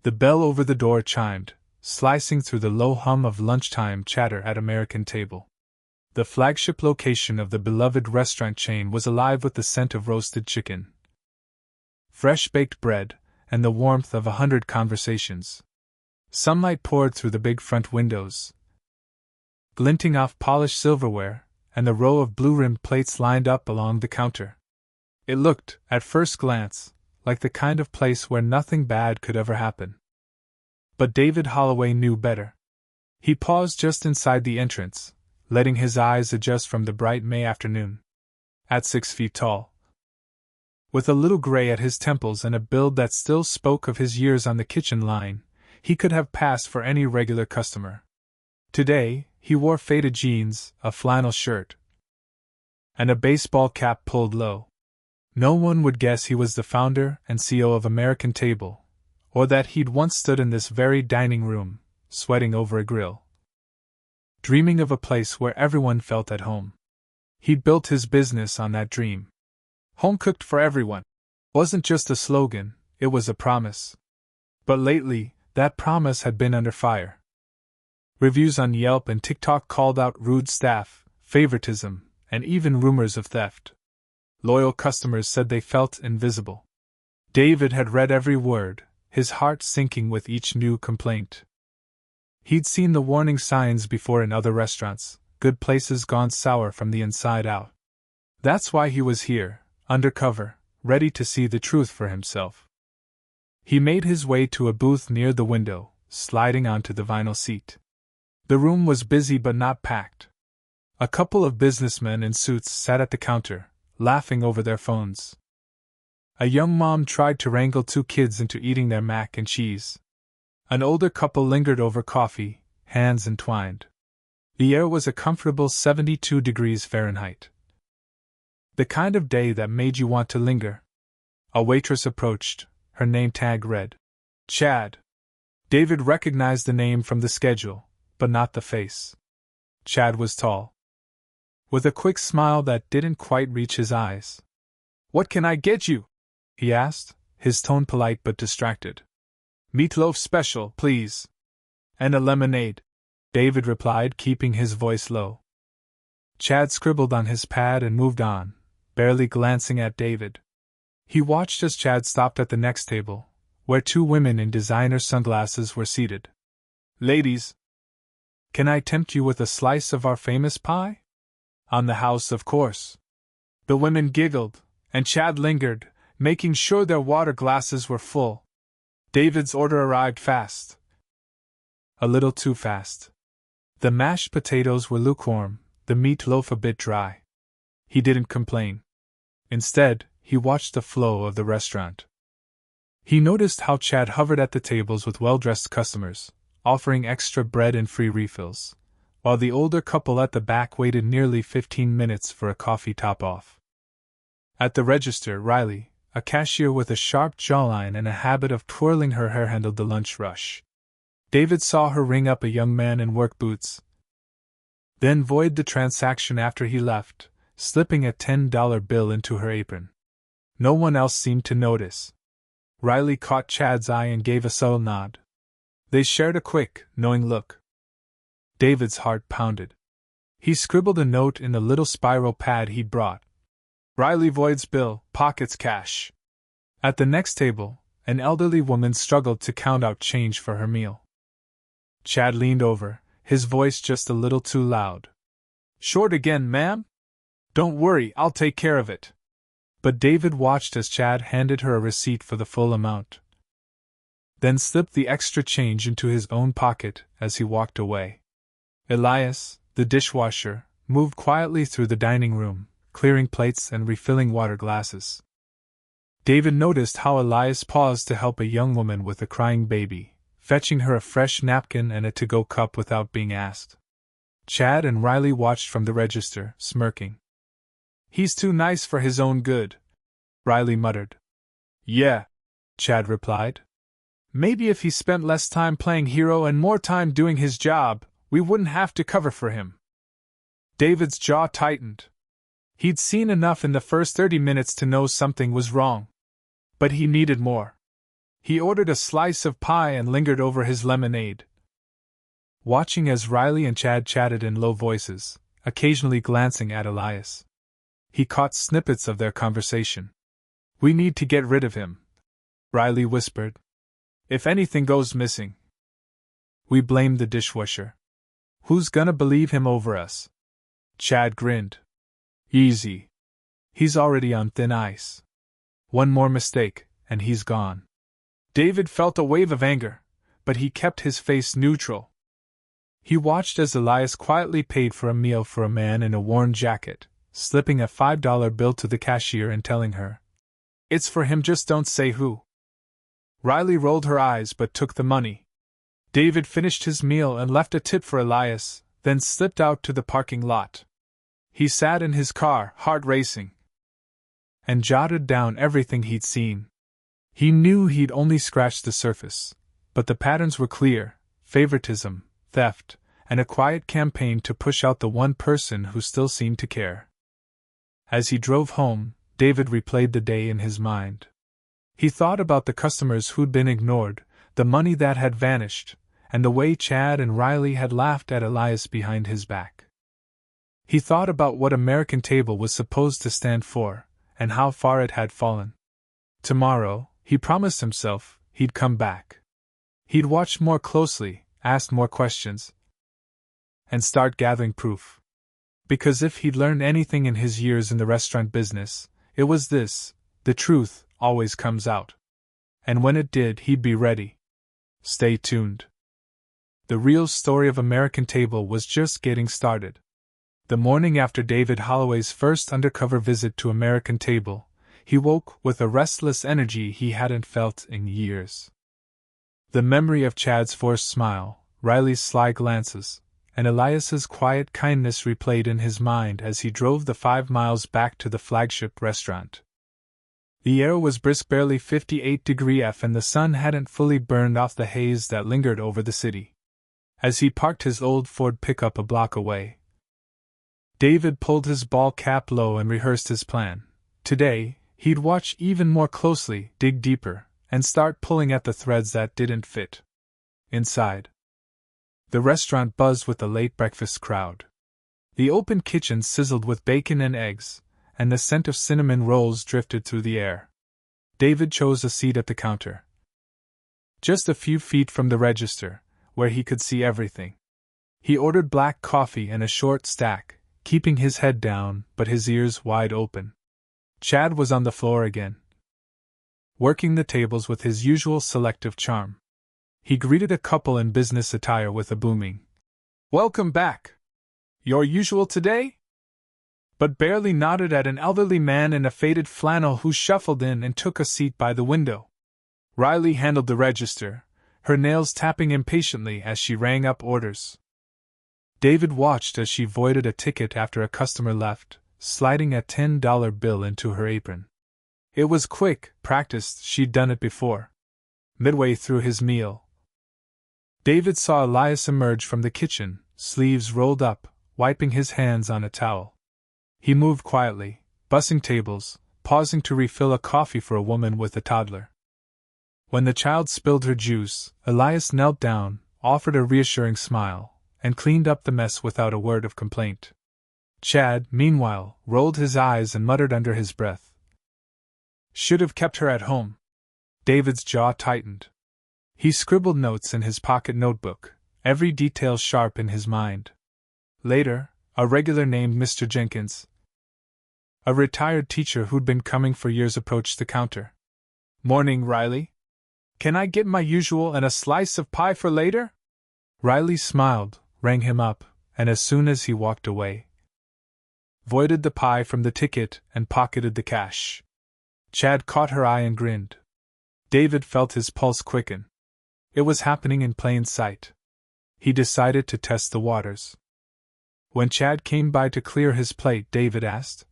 The bell over the door chimed, slicing through the low hum of lunchtime chatter at American table. The flagship location of the beloved restaurant chain was alive with the scent of roasted chicken, fresh baked bread, and the warmth of 100 conversations. Sunlight poured through the big front windows, glinting off polished silverware and the row of blue-rimmed plates lined up along the counter. It looked, at first glance, like the kind of place where nothing bad could ever happen. But David Holloway knew better. He paused just inside the entrance, letting his eyes adjust from the bright May afternoon. At 6 feet tall, with a little gray at his temples and a build that still spoke of his years on the kitchen line, he could have passed for any regular customer. Today, he wore faded jeans, a flannel shirt, and a baseball cap pulled low. No one would guess he was the founder and CEO of American Table, or that he'd once stood in this very dining room, sweating over a grill, dreaming of a place where everyone felt at home. He'd built his business on that dream. Home cooked for everyone wasn't just a slogan, it was a promise. But lately, that promise had been under fire. Reviews on Yelp and TikTok called out rude staff, favoritism, and even rumors of theft. Loyal customers said they felt invisible. David had read every word, his heart sinking with each new complaint. He'd seen the warning signs before in other restaurants, good places gone sour from the inside out. That's why he was here, undercover, ready to see the truth for himself. He made his way to a booth near the window, sliding onto the vinyl seat. The room was busy but not packed. A couple of businessmen in suits sat at the counter, laughing over their phones. A young mom tried to wrangle 2 kids into eating their mac and cheese. An older couple lingered over coffee, hands entwined. The air was a comfortable 72 degrees Fahrenheit. The kind of day that made you want to linger. A waitress approached, her name tag read Chad. David recognized the name from the schedule, but not the face. Chad was tall, with a quick smile that didn't quite reach his eyes. "What can I get you?" he asked, his tone polite but distracted. "Meatloaf special, please." "And a lemonade," David replied, keeping his voice low. Chad scribbled on his pad and moved on, barely glancing at David. He watched as Chad stopped at the next table, where 2 women in designer sunglasses were seated. "Ladies, can I tempt you with a slice of our famous pie?" "On the house, of course." The women giggled, and Chad lingered, making sure their water glasses were full. David's order arrived fast. A little too fast. The mashed potatoes were lukewarm, the meatloaf a bit dry. He didn't complain. Instead, he watched the flow of the restaurant. He noticed how Chad hovered at the tables with well-dressed customers, offering extra bread and free refills, while the older couple at the back waited nearly 15 minutes for a coffee top-off. At the register, Riley, a cashier with a sharp jawline and a habit of twirling her hair, handled the lunch rush. David saw her ring up a young man in work boots, then void the transaction after he left, slipping a $10 bill into her apron. No one else seemed to notice. Riley caught Chad's eye and gave a subtle nod. They shared a quick, knowing look. David's heart pounded. He scribbled a note in the little spiral pad he'd brought. "Riley voids bill, pockets cash." At the next table, an elderly woman struggled to count out change for her meal. Chad leaned over, his voice just a little too loud. "Short again, ma'am?" "Don't worry, I'll take care of it." But David watched as Chad handed her a receipt for the full amount, then slipped the extra change into his own pocket as he walked away. Elias, the dishwasher, moved quietly through the dining room, clearing plates and refilling water glasses. David noticed how Elias paused to help a young woman with a crying baby, fetching her a fresh napkin and a to-go cup without being asked. Chad and Riley watched from the register, smirking. "He's too nice for his own good," Riley muttered. "Yeah," Chad replied. "Maybe if he spent less time playing hero and more time doing his job, we wouldn't have to cover for him." David's jaw tightened. He'd seen enough in the first 30 minutes to know something was wrong. But he needed more. He ordered a slice of pie and lingered over his lemonade, watching as Riley and Chad chatted in low voices, occasionally glancing at Elias. He caught snippets of their conversation. "We need to get rid of him," Riley whispered. "If anything goes missing, we blame the dishwasher. Who's gonna believe him over us?" Chad grinned. "Easy. He's already on thin ice. One more mistake, and he's gone." David felt a wave of anger, but he kept his face neutral. He watched as Elias quietly paid for a meal for a man in a worn jacket, slipping a $5 bill to the cashier and telling her, "It's for him, just don't say who." Riley rolled her eyes but took the money. David finished his meal and left a tip for Elias, then slipped out to the parking lot. He sat in his car, heart racing, and jotted down everything he'd seen. He knew he'd only scratched the surface, but the patterns were clear: favoritism, theft, and a quiet campaign to push out the one person who still seemed to care. As he drove home, David replayed the day in his mind. He thought about the customers who'd been ignored, the money that had vanished, and the way Chad and Riley had laughed at Elias behind his back. He thought about what American Table was supposed to stand for, and how far it had fallen. Tomorrow, he promised himself, he'd come back. He'd watch more closely, ask more questions, and start gathering proof. Because if he'd learned anything in his years in the restaurant business, it was this: the truth always comes out. And when it did, he'd be ready. Stay tuned. The real story of American Table was just getting started. The morning after David Holloway's first undercover visit to American Table, he woke with a restless energy he hadn't felt in years. The memory of Chad's forced smile, Riley's sly glances, and Elias's quiet kindness replayed in his mind as he drove the 5 miles back to the flagship restaurant. The air was brisk, barely 58°F, and the sun hadn't fully burned off the haze that lingered over the city. As he parked his old Ford pickup a block away, David pulled his ball cap low and rehearsed his plan. Today, he'd watch even more closely, dig deeper, and start pulling at the threads that didn't fit. Inside, the restaurant buzzed with the late breakfast crowd. The open kitchen sizzled with bacon and eggs, and the scent of cinnamon rolls drifted through the air. David chose a seat at the counter, just a few feet from the register, where he could see everything. He ordered black coffee and a short stack, keeping his head down but his ears wide open. Chad was on the floor again, working the tables with his usual selective charm. He greeted a couple in business attire with a booming, "Welcome back! Your usual today?" but barely nodded at an elderly man in a faded flannel who shuffled in and took a seat by the window. Riley handled the register, her nails tapping impatiently as she rang up orders. David watched as she voided a ticket after a customer left, sliding a $10 bill into her apron. It was quick, practiced, she'd done it before. Midway through his meal, David saw Elias emerge from the kitchen, sleeves rolled up, wiping his hands on a towel. He moved quietly, bussing tables, pausing to refill a coffee for a woman with a toddler. When the child spilled her juice, Elias knelt down, offered a reassuring smile, and cleaned up the mess without a word of complaint. Chad, meanwhile, rolled his eyes and muttered under his breath, "Should have kept her at home." David's jaw tightened. He scribbled notes in his pocket notebook, every detail sharp in his mind. Later, a regular named Mr. Jenkins, a retired teacher who'd been coming for years, approached the counter. "Morning, Riley. Can I get my usual and a slice of pie for later?" Riley smiled, rang him up, and as soon as he walked away, voided the pie from the ticket and pocketed the cash. Chad caught her eye and grinned. David felt his pulse quicken. It was happening in plain sight. He decided to test the waters. When Chad came by to clear his plate, David asked,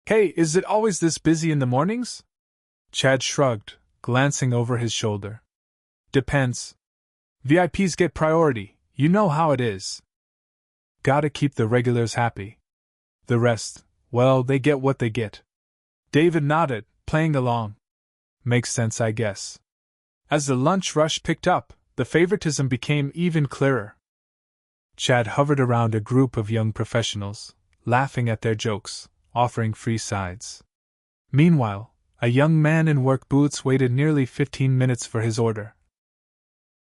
"Hey, is it always this busy in the mornings?" Chad shrugged, glancing over his shoulder. "Depends. VIPs get priority, you know how it is. Gotta keep the regulars happy. The rest, well, they get what they get." David nodded, playing along. "Makes sense, I guess." As the lunch rush picked up, the favoritism became even clearer. Chad hovered around a group of young professionals, laughing at their jokes, offering free sides. Meanwhile, a young man in work boots waited nearly 15 minutes for his order.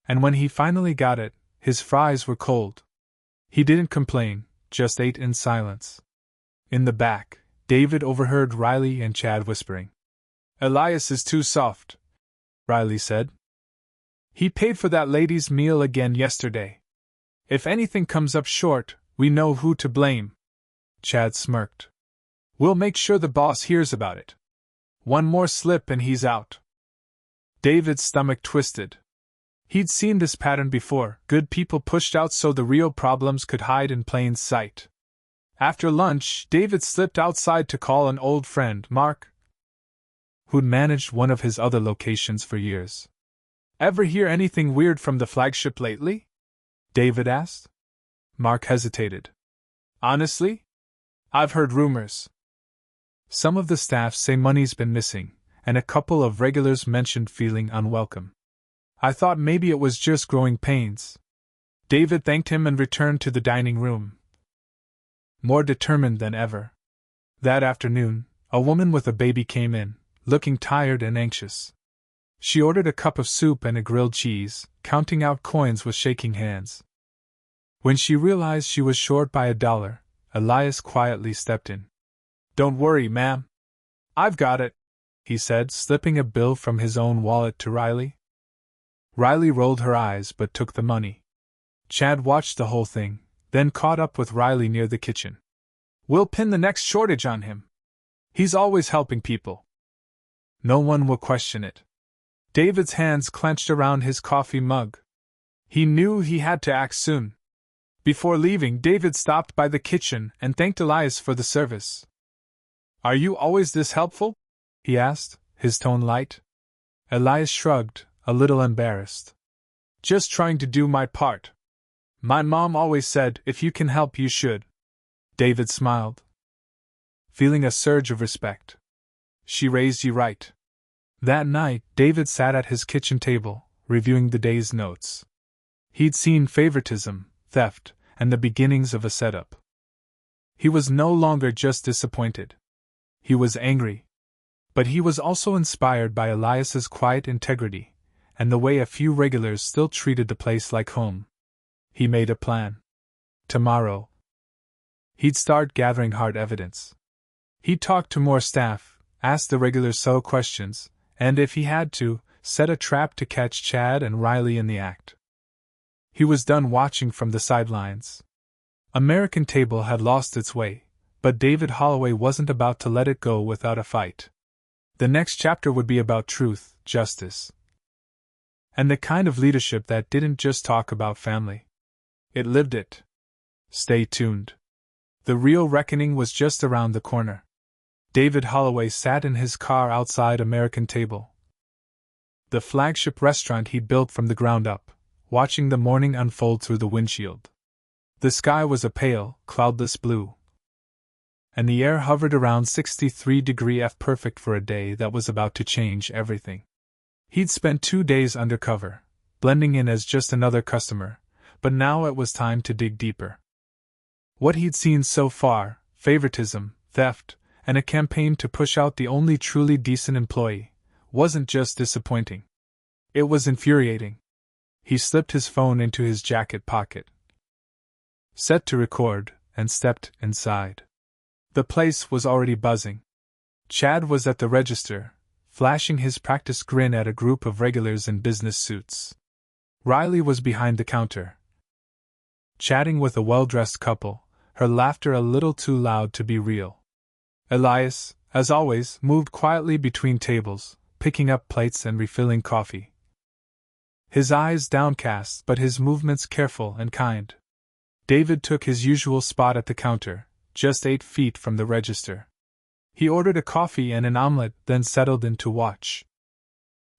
And when he finally got it, his fries were cold. He didn't complain, just ate in silence. In the back, David overheard Riley and Chad whispering. "Elias is too soft," Riley said. "He paid for that lady's meal again yesterday. If anything comes up short, we know who to blame." Chad smirked. "We'll make sure the boss hears about it. One more slip and he's out." David's stomach twisted. He'd seen this pattern before, good people pushed out so the real problems could hide in plain sight. After lunch, David slipped outside to call an old friend, Mark, who'd managed one of his other locations for years. "Ever hear anything weird from the flagship lately?" David asked. Mark hesitated. "Honestly? I've heard rumors. Some of the staff say money's been missing, and a couple of regulars mentioned feeling unwelcome. I thought maybe it was just growing pains." David thanked him and returned to the dining room, more determined than ever. That afternoon, a woman with a baby came in, looking tired and anxious. She ordered a cup of soup and a grilled cheese, counting out coins with shaking hands. When she realized she was short by $1, Elias quietly stepped in. "Don't worry, ma'am. I've got it," he said, slipping a bill from his own wallet to Riley. Riley rolled her eyes but took the money. Chad watched the whole thing, then caught up with Riley near the kitchen. "We'll pin the next shortage on him. He's always helping people. No one will question it." David's hands clenched around his coffee mug. He knew he had to act soon. Before leaving, David stopped by the kitchen and thanked Elias for the service. "Are you always this helpful?" he asked, his tone light. Elias shrugged, a little embarrassed. "Just trying to do my part. My mom always said, if you can help, you should." David smiled, feeling a surge of respect. "She raised you right." That night, David sat at his kitchen table, reviewing the day's notes. He'd seen favoritism, theft, and the beginnings of a setup. He was no longer just disappointed. He was angry. But he was also inspired by Elias's quiet integrity, and the way a few regulars still treated the place like home. He made a plan. Tomorrow, he'd start gathering hard evidence. He'd talk to more staff, ask the regulars subtle questions, and if he had to, set a trap to catch Chad and Riley in the act. He was done watching from the sidelines. American Table had lost its way, but David Holloway wasn't about to let it go without a fight. The next chapter would be about truth, justice, and the kind of leadership that didn't just talk about family. It lived it. Stay tuned. The real reckoning was just around the corner. David Holloway sat in his car outside American Table, the flagship restaurant he'd built from the ground up, watching the morning unfold through the windshield. The sky was a pale, cloudless blue, and the air hovered around 63 F, perfect for a day that was about to change everything. He'd spent 2 days undercover, blending in as just another customer, but now it was time to dig deeper. What he'd seen so far, favoritism, theft, and a campaign to push out the only truly decent employee, wasn't just disappointing. It was infuriating. He slipped his phone into his jacket pocket, set to record, and stepped inside. The place was already buzzing. Chad was at the register, flashing his practice grin at a group of regulars in business suits. Riley was behind the counter, chatting with a well-dressed couple, her laughter a little too loud to be real. Elias, as always, moved quietly between tables, picking up plates and refilling coffee. His eyes downcast, but his movements careful and kind. David took his usual spot at the counter, just 8 feet from the register. He ordered a coffee and an omelet, then settled in to watch.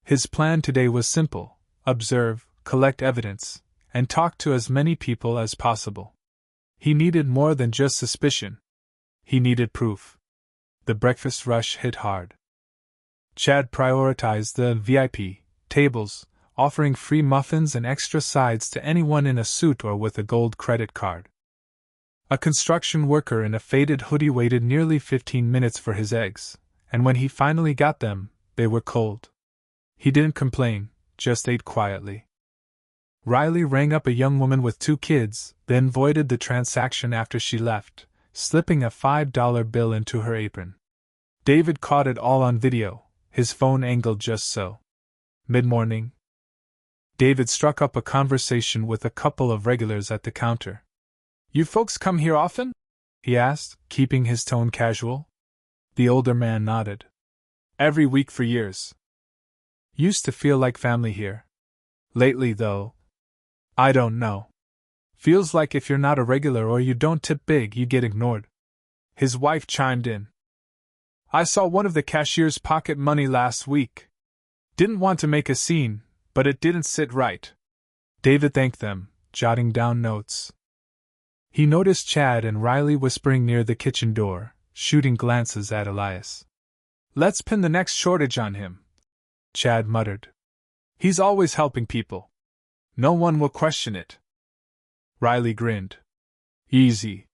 His plan today was simple: observe, collect evidence, and talk to as many people as possible. He needed more than just suspicion. He needed proof. The breakfast rush hit hard. Chad prioritized the VIP tables, offering free muffins and extra sides to anyone in a suit or with a gold credit card. A construction worker in a faded hoodie waited nearly 15 minutes for his eggs, and when he finally got them, they were cold. He didn't complain, just ate quietly. Riley rang up a young woman with 2 kids, then voided the transaction after she left, slipping a $5 bill into her apron. David caught it all on video, his phone angled just so. Mid-morning, David struck up a conversation with a couple of regulars at the counter. "You folks come here often?" he asked, keeping his tone casual. The older man nodded. "Every week for years. Used to feel like family here. Lately, though, I don't know. Feels like if you're not a regular or you don't tip big, you get ignored." His wife chimed in. "I saw one of the cashiers pocket money last week. Didn't want to make a scene, but it didn't sit right." David thanked them, jotting down notes. He noticed Chad and Riley whispering near the kitchen door, shooting glances at Elias. "Let's pin the next shortage on him," Chad muttered. "He's always helping people. No one will question it." Riley grinned. "Easy.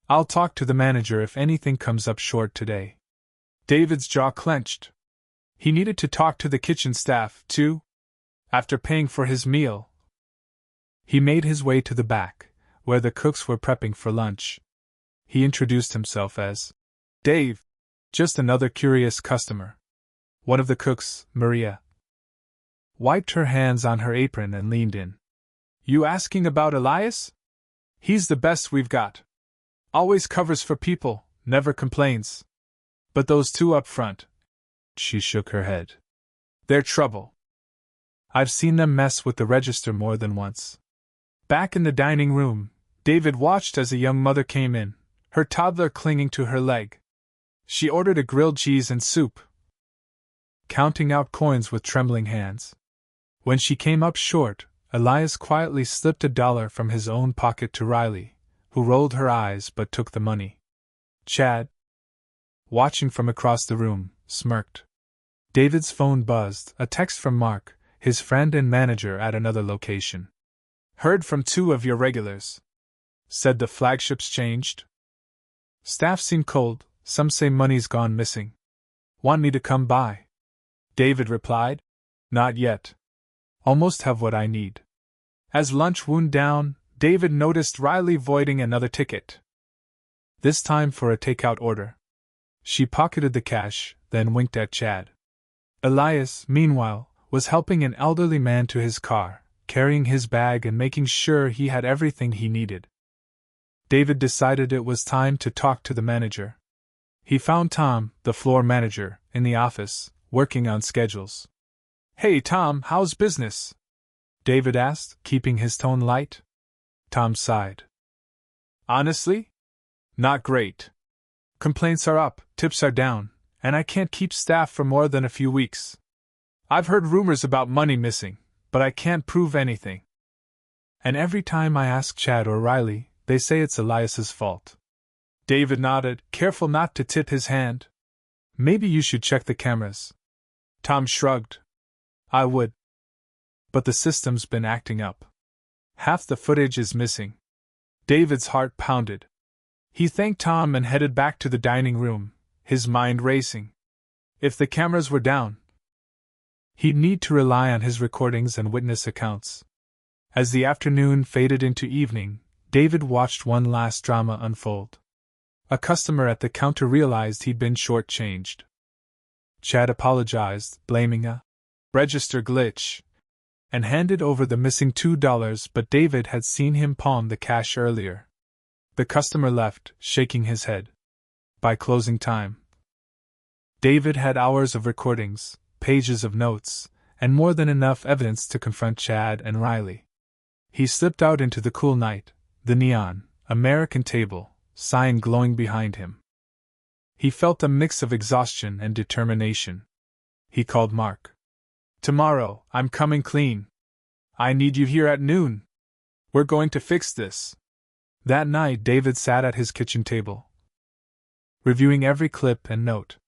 I'll talk to the manager if anything comes up short today." David's jaw clenched. He needed to talk to the kitchen staff, too. After paying for his meal, he made his way to the back, where the cooks were prepping for lunch. He introduced himself as Dave, just another curious customer. One of the cooks, Maria, wiped her hands on her apron and leaned in. "You asking about Elias? He's the best we've got. Always covers for people, never complains. But those 2 up front," she shook her head, "they're trouble. I've seen them mess with the register more than once." Back in the dining room, David watched as a young mother came in, her toddler clinging to her leg. She ordered a grilled cheese and soup, counting out coins with trembling hands. When she came up short, Elias quietly slipped $1 from his own pocket to Riley, who rolled her eyes but took the money. Chad, watching from across the room, smirked. David's phone buzzed, a text from Mark, his friend and manager at another location. "Heard from 2 of your regulars. Said the flagship's changed. Staff seem cold, some say money's gone missing. Want me to come by?" David replied, "Not yet. Almost have what I need." As lunch wound down, David noticed Riley voiding another ticket. This time for a takeout order. She pocketed the cash, then winked at Chad. Elias, meanwhile, was helping an elderly man to his car, carrying his bag and making sure he had everything he needed. David decided it was time to talk to the manager. He found Tom, the floor manager, in the office, working on schedules. "Hey Tom, how's business?" David asked, keeping his tone light. Tom sighed. "Honestly? Not great. Complaints are up, tips are down, and I can't keep staff for more than a few weeks. I've heard rumors about money missing, but I can't prove anything. And every time I ask Chad or Riley, they say it's Elias's fault." David nodded, careful not to tip his hand. "Maybe you should check the cameras." Tom shrugged. "I would. But the system's been acting up. Half the footage is missing." David's heart pounded. He thanked Tom and headed back to the dining room, his mind racing. If the cameras were down, he'd need to rely on his recordings and witness accounts. As the afternoon faded into evening, David watched one last drama unfold. A customer at the counter realized he'd been shortchanged. Chad apologized, blaming a register glitch, and handed over the missing $2, but David had seen him palm the cash earlier. The customer left, shaking his head. By closing time, David had hours of recordings, pages of notes, and more than enough evidence to confront Chad and Riley. He slipped out into the cool night, the neon, American table, sign glowing behind him. He felt a mix of exhaustion and determination. He called Mark. "Tomorrow, I'm coming clean. I need you here at noon. We're going to fix this." That night, David sat at his kitchen table, reviewing every clip and note.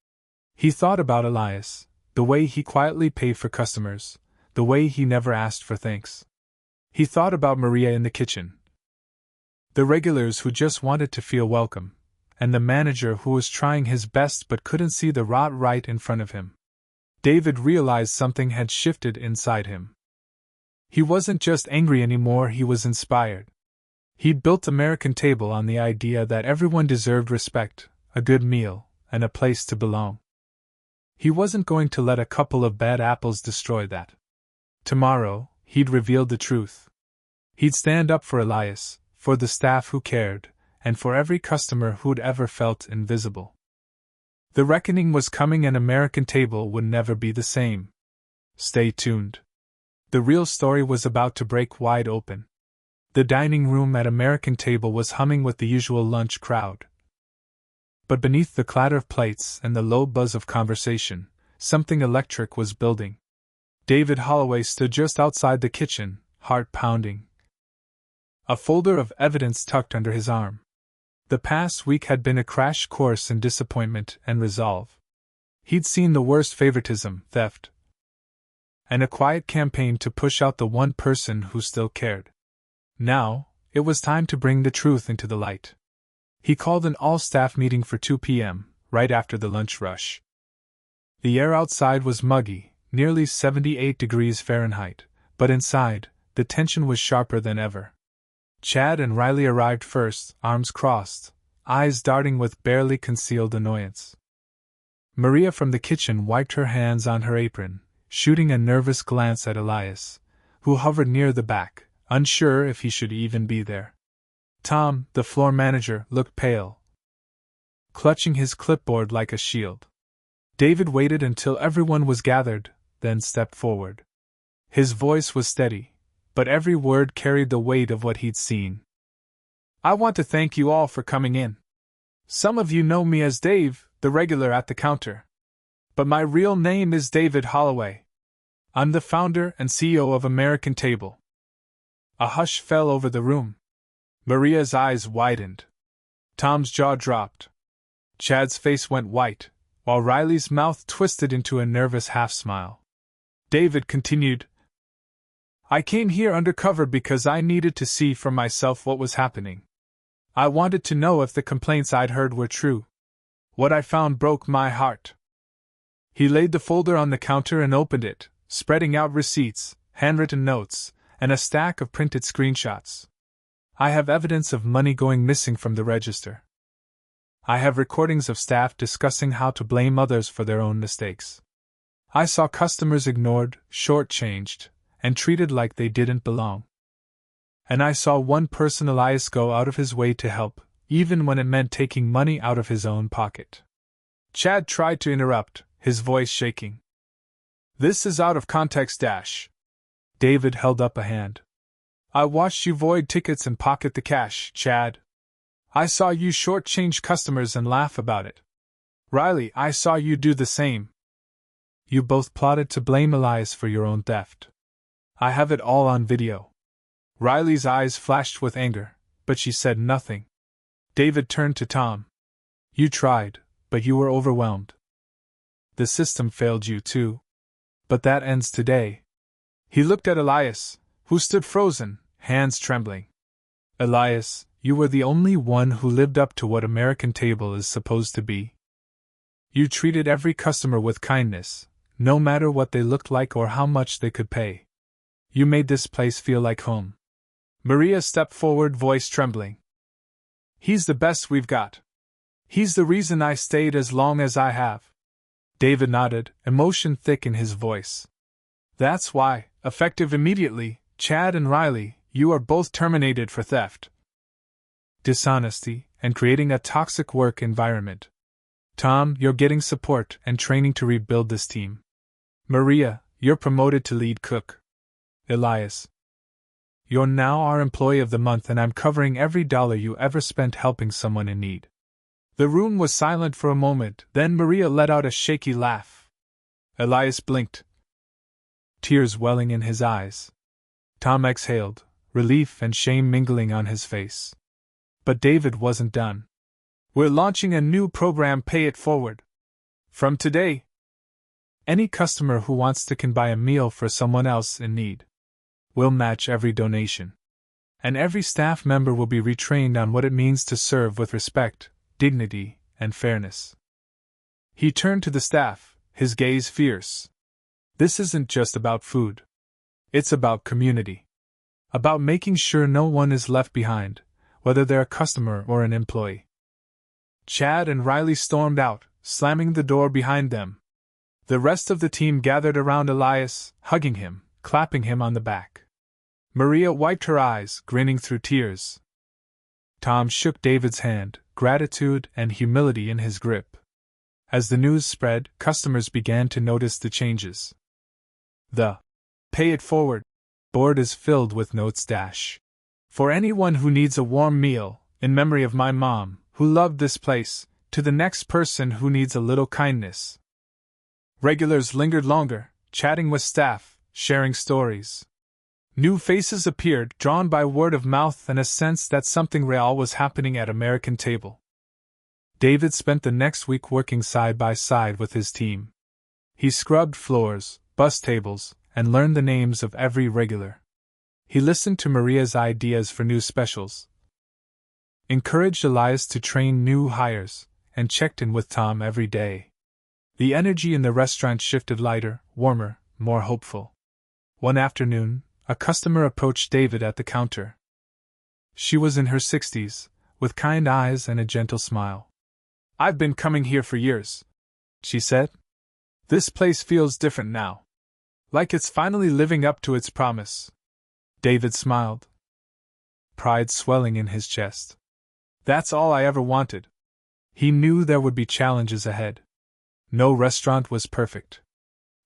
He thought about Elias, the way he quietly paid for customers, the way he never asked for thanks. He thought about Maria in the kitchen, the regulars who just wanted to feel welcome, and the manager who was trying his best but couldn't see the rot right in front of him. David realized something had shifted inside him. He wasn't just angry anymore, he was inspired. He'd built American Table on the idea that everyone deserved respect, a good meal, and a place to belong. He wasn't going to let a couple of bad apples destroy that. Tomorrow, he'd reveal the truth. He'd stand up for Elias, for the staff who cared, and for every customer who'd ever felt invisible. The reckoning was coming, and American Table would never be the same. Stay tuned. The real story was about to break wide open. The dining room at American Table was humming with the usual lunch crowd. But beneath the clatter of plates and the low buzz of conversation, something electric was building. David Holloway stood just outside the kitchen, heart pounding, a folder of evidence tucked under his arm. The past week had been a crash course in disappointment and resolve. He'd seen the worst: favoritism, theft, and a quiet campaign to push out the one person who still cared. Now, it was time to bring the truth into the light. He called an all-staff meeting for 2 p.m., right after the lunch rush. The air outside was muggy, nearly 78 degrees Fahrenheit, but inside, the tension was sharper than ever. Chad and Riley arrived first, arms crossed, eyes darting with barely concealed annoyance. Maria from the kitchen wiped her hands on her apron, shooting a nervous glance at Elias, who hovered near the back, unsure if he should even be there. Tom, the floor manager, looked pale, clutching his clipboard like a shield. David waited until everyone was gathered, then stepped forward. His voice was steady, but every word carried the weight of what he'd seen. "I want to thank you all for coming in. Some of you know me as Dave, the regular at the counter. But my real name is David Holloway. I'm the founder and CEO of American Table." A hush fell over the room. Maria's eyes widened. Tom's jaw dropped. Chad's face went white, while Riley's mouth twisted into a nervous half-smile. David continued, "I came here undercover because I needed to see for myself what was happening. I wanted to know if the complaints I'd heard were true. What I found broke my heart." He laid the folder on the counter and opened it, spreading out receipts, handwritten notes, and a stack of printed screenshots. "I have evidence of money going missing from the register. I have recordings of staff discussing how to blame others for their own mistakes. I saw customers ignored, shortchanged, and treated like they didn't belong. And I saw one person, Elias, go out of his way to help, even when it meant taking money out of his own pocket." Chad tried to interrupt, his voice shaking. "This is out of context, Dash." David held up a hand. "I watched you void tickets and pocket the cash, Chad. I saw you shortchange customers and laugh about it. Riley, I saw you do the same. You both plotted to blame Elias for your own theft. I have it all on video." Riley's eyes flashed with anger, but she said nothing. David turned to Tom. "You tried, but you were overwhelmed. The system failed you too. But that ends today." He looked at Elias, who stood frozen, hands trembling. "Elias, you were the only one who lived up to what American Table is supposed to be. You treated every customer with kindness, no matter what they looked like or how much they could pay. You made this place feel like home." Maria stepped forward, voice trembling. "He's the best we've got. He's the reason I stayed as long as I have." David nodded, emotion thick in his voice. "That's why, effective immediately, Chad and Riley, you are both terminated for theft, dishonesty, and creating a toxic work environment. Tom, you're getting support and training to rebuild this team. Maria, you're promoted to lead cook. Elias, you're now our employee of the month, and I'm covering every dollar you ever spent helping someone in need." The room was silent for a moment, then Maria let out a shaky laugh. Elias blinked, tears welling in his eyes. Tom exhaled, relief and shame mingling on his face. But David wasn't done. "We're launching a new program, Pay It Forward. From today, Any customer who wants to can buy a meal for someone else in need. We'll match every donation. And every staff member will be retrained on what it means to serve with respect, dignity, and fairness. He turned to the staff, his gaze fierce. This isn't just about food. It's about community. About making sure no one is left behind, whether they're a customer or an employee. Chad and Riley stormed out, slamming the door behind them. The rest of the team gathered around Elias, hugging him, clapping him on the back. Maria wiped her eyes, grinning through tears. Tom shook David's hand, gratitude and humility in his grip. As the news spread, customers began to notice the changes. The "Pay It Forward" board is filled with notes dash. For anyone who needs a warm meal, in memory of my mom, who loved this place, to the next person who needs a little kindness. Regulars lingered longer, chatting with staff, sharing stories. New faces appeared, drawn by word of mouth and a sense that something real was happening at American Table. David spent the next week working side by side with his team. He scrubbed floors, bussed tables, and learned the names of every regular. He listened to Maria's ideas for new specials, encouraged Elias to train new hires, and checked in with Tom every day. The energy in the restaurant shifted lighter, warmer, more hopeful. One afternoon, a customer approached David at the counter. She was in her 60s, with kind eyes and a gentle smile. "I've been coming here for years," she said. "This place feels different now. Like it's finally living up to its promise." David smiled, pride swelling in his chest. That's all I ever wanted. He knew there would be challenges ahead. No restaurant was perfect.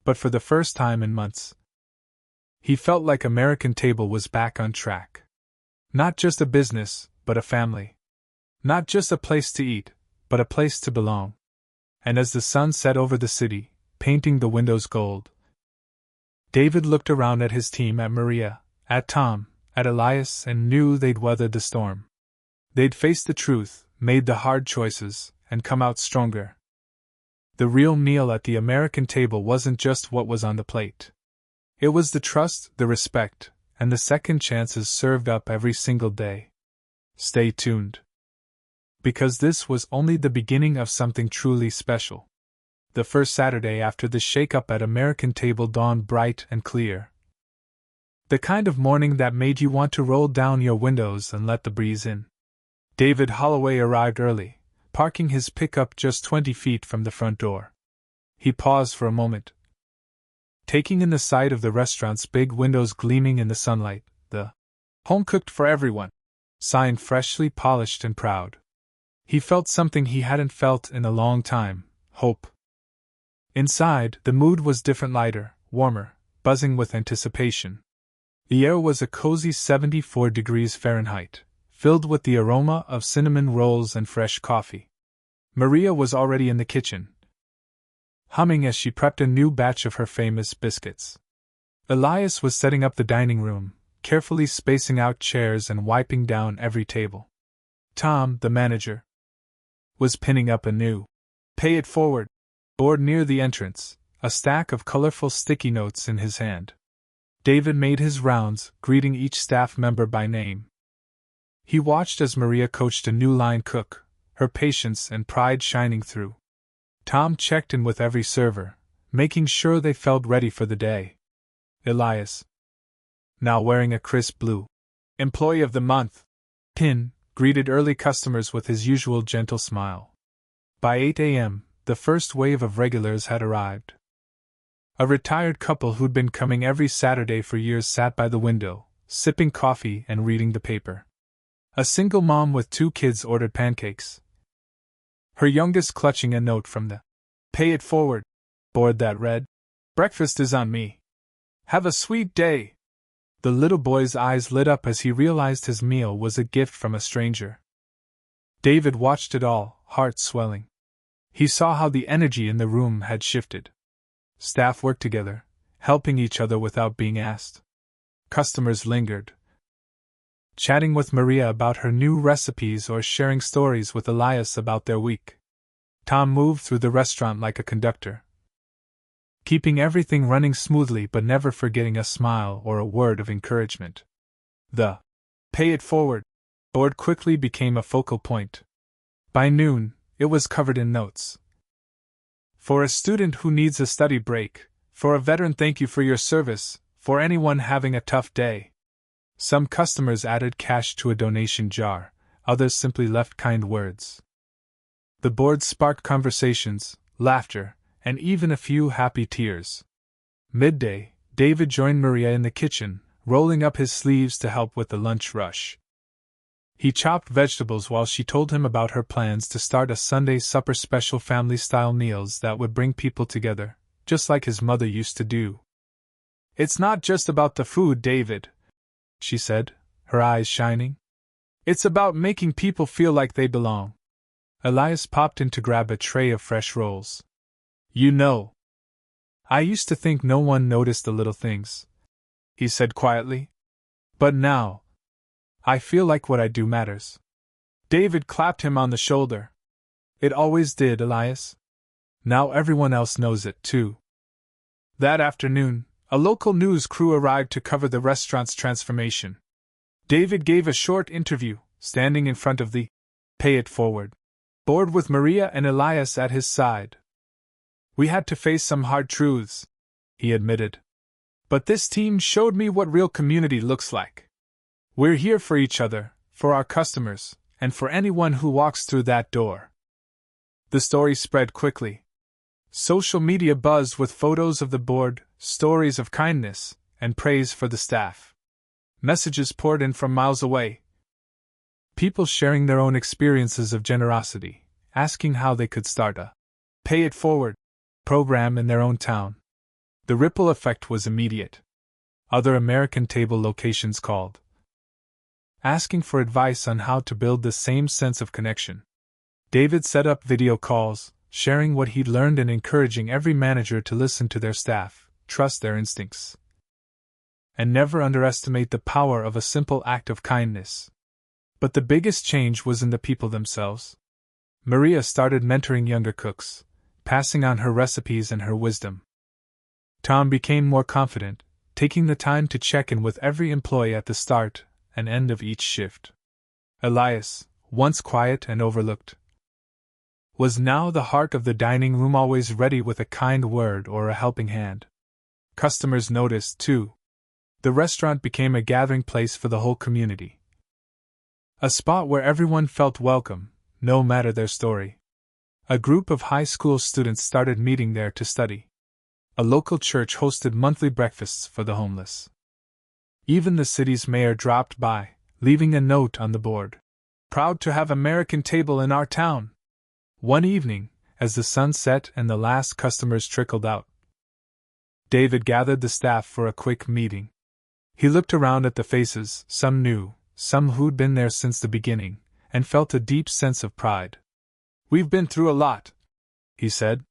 But for the first time in months, he felt like American Table was back on track. Not just a business, but a family. Not just a place to eat, but a place to belong. And as the sun set over the city, painting the windows gold, David looked around at his team, at Maria, at Tom, at Elias, and knew they'd weathered the storm. They'd faced the truth, made the hard choices, and come out stronger. The real meal at the American Table wasn't just what was on the plate. It was the trust, the respect, and the second chances served up every single day. Stay tuned. Because this was only the beginning of something truly special. The first Saturday after the shake-up at American Table dawned bright and clear. The kind of morning that made you want to roll down your windows and let the breeze in. David Holloway arrived early, parking his pickup just 20 feet from the front door. He paused for a moment, taking in the sight of the restaurant's big windows gleaming in the sunlight, the "Home Cooked for Everyone" sign freshly polished and proud. He felt something he hadn't felt in a long time, hope. Inside, the mood was different, lighter, warmer, buzzing with anticipation. The air was a cozy 74 degrees Fahrenheit, filled with the aroma of cinnamon rolls and fresh coffee. Maria was already in the kitchen, humming as she prepped a new batch of her famous biscuits. Elias was setting up the dining room, carefully spacing out chairs and wiping down every table. Tom, the manager, was pinning up a new "Pay It Forward" board near the entrance, a stack of colorful sticky notes in his hand. David made his rounds, greeting each staff member by name. He watched as Maria coached a new line cook, her patience and pride shining through. Tom checked in with every server, making sure they felt ready for the day. Elias, now wearing a crisp blue "Employee of the Month" pin, greeted early customers with his usual gentle smile. By 8 a.m., the first wave of regulars had arrived. A retired couple who'd been coming every Saturday for years sat by the window, sipping coffee and reading the paper. A single mom with 2 kids ordered pancakes, her youngest clutching a note from the "Pay It Forward" board that read, "Breakfast is on me. Have a sweet day." The little boy's eyes lit up as he realized his meal was a gift from a stranger. David watched it all, heart swelling. He saw how the energy in the room had shifted. Staff worked together, helping each other without being asked. Customers lingered, chatting with Maria about her new recipes or sharing stories with Elias about their week. Tom moved through the restaurant like a conductor, keeping everything running smoothly but never forgetting a smile or a word of encouragement. The "Pay It Forward" board quickly became a focal point. By noon, it was covered in notes. For a student who needs a study break, for a veteran thank you for your service, for anyone having a tough day. Some customers added cash to a donation jar, others simply left kind words. The board sparked conversations, laughter, and even a few happy tears. Midday, David joined Maria in the kitchen, rolling up his sleeves to help with the lunch rush. He chopped vegetables while she told him about her plans to start a Sunday supper special family-style meals that would bring people together, just like his mother used to do. "It's not just about the food, David," she said, her eyes shining. "It's about making people feel like they belong." Elias popped in to grab a tray of fresh rolls. "You know, I used to think no one noticed the little things," he said quietly. "But now, I feel like what I do matters." David clapped him on the shoulder. "It always did, Elias. Now everyone else knows it, too." That afternoon, a local news crew arrived to cover the restaurant's transformation. David gave a short interview, standing in front of the "Pay It Forward" board with Maria and Elias at his side. "We had to face some hard truths," he admitted. "But this team showed me what real community looks like. We're here for each other, for our customers, and for anyone who walks through that door." The story spread quickly. Social media buzzed with photos of the board, stories of kindness, and praise for the staff. Messages poured in from miles away. People sharing their own experiences of generosity, asking how they could start a "Pay It Forward" program in their own town. The ripple effect was immediate. Other American Table locations called, asking for advice on how to build the same sense of connection. David set up video calls, sharing what he'd learned and encouraging every manager to listen to their staff, trust their instincts, and never underestimate the power of a simple act of kindness. But the biggest change was in the people themselves. Maria started mentoring younger cooks, passing on her recipes and her wisdom. Tom became more confident, taking the time to check in with every employee at the start and end of each shift. Elias, once quiet and overlooked, was now the heart of the dining room, always ready with a kind word or a helping hand. Customers noticed, too. The restaurant became a gathering place for the whole community. A spot where everyone felt welcome, no matter their story. A group of high school students started meeting there to study. A local church hosted monthly breakfasts for the homeless. Even the city's mayor dropped by, leaving a note on the board. "Proud to have American Table in our town." One evening, as the sun set and the last customers trickled out, David gathered the staff for a quick meeting. He looked around at the faces, some new, some who'd been there since the beginning, and felt a deep sense of pride. "We've been through a lot," he said,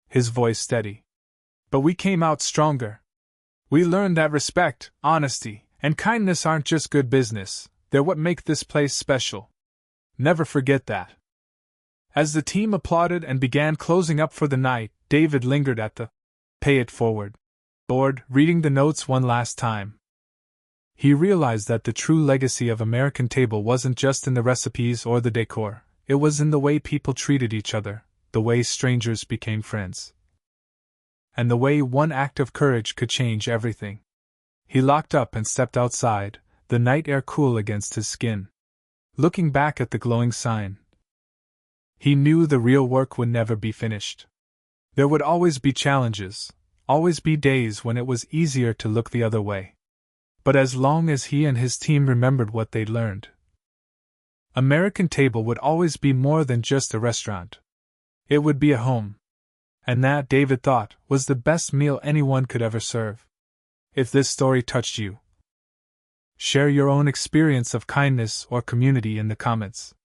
his voice steady. "But we came out stronger. We learned that respect, honesty, and kindness aren't just good business, they're what make this place special. Never forget that." As the team applauded and began closing up for the night, David lingered at the "Pay It Forward" board, reading the notes one last time. He realized that the true legacy of American Table wasn't just in the recipes or the decor, it was in the way people treated each other, the way strangers became friends, and the way one act of courage could change everything. He locked up and stepped outside, the night air cool against his skin. Looking back at the glowing sign, he knew the real work would never be finished. There would always be challenges, always be days when it was easier to look the other way. But as long as he and his team remembered what they'd learned, American Table would always be more than just a restaurant. It would be a home. And that, David thought, was the best meal anyone could ever serve. If this story touched you, share your own experience of kindness or community in the comments.